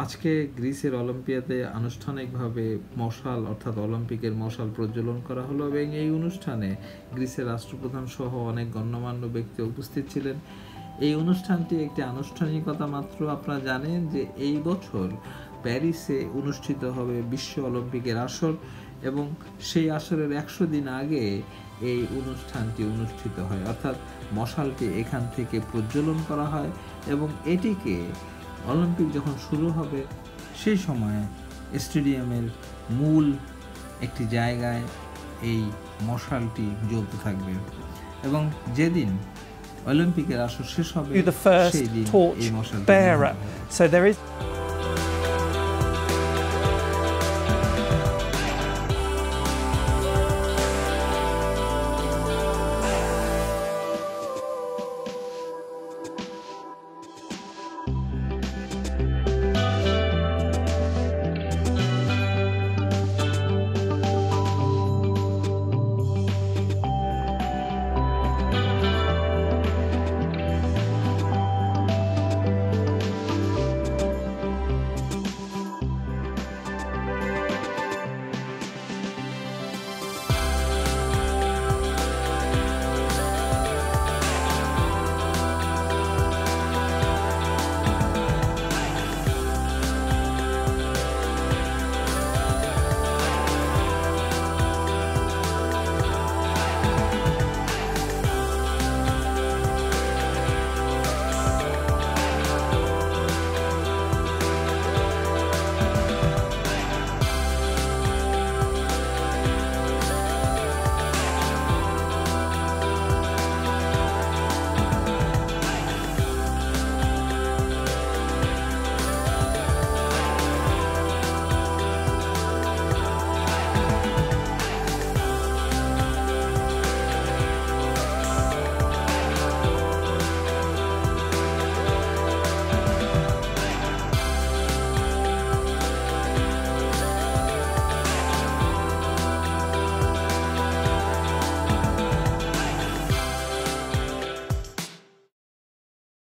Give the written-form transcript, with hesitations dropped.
আজকে গ্রিসের অলিম্পিয়াতে আনুষ্ঠানিকভাবে মশাল অর্থাৎ অলিম্পিকের মশাল প্রজ্বলন করা হলো এবং এই অনুষ্ঠানে গ্রিসের রাষ্ট্রপ্রধান সহ অনেক গণ্যমান্য ব্যক্তি উপস্থিত ছিলেন। এই অনুষ্ঠানটি একটি আনুষ্ঠানিকতা মাত্র। আপনারা জানেন যে এই বছর প্যারিসে অনুষ্ঠিত হবে বিশ্ব অলিম্পিকের আসর এবং সেই আসরের 100 দিন আগে এই অনুষ্ঠানটি অনুষ্ঠিত হয়, অর্থাৎ মশালটি এখান থেকে প্রজ্বলন করা হয় এবং এটিকে অলিম্পিক যখন শুরু হবে সেই সময় স্টেডিয়ামের মূল একটি জায়গায় এই মশালটি জ্বলতে থাকবে এবং যেদিন অলিম্পিকের আসর শেষ হবে the first সেই দিন torch এই মশালটি bearer. So there is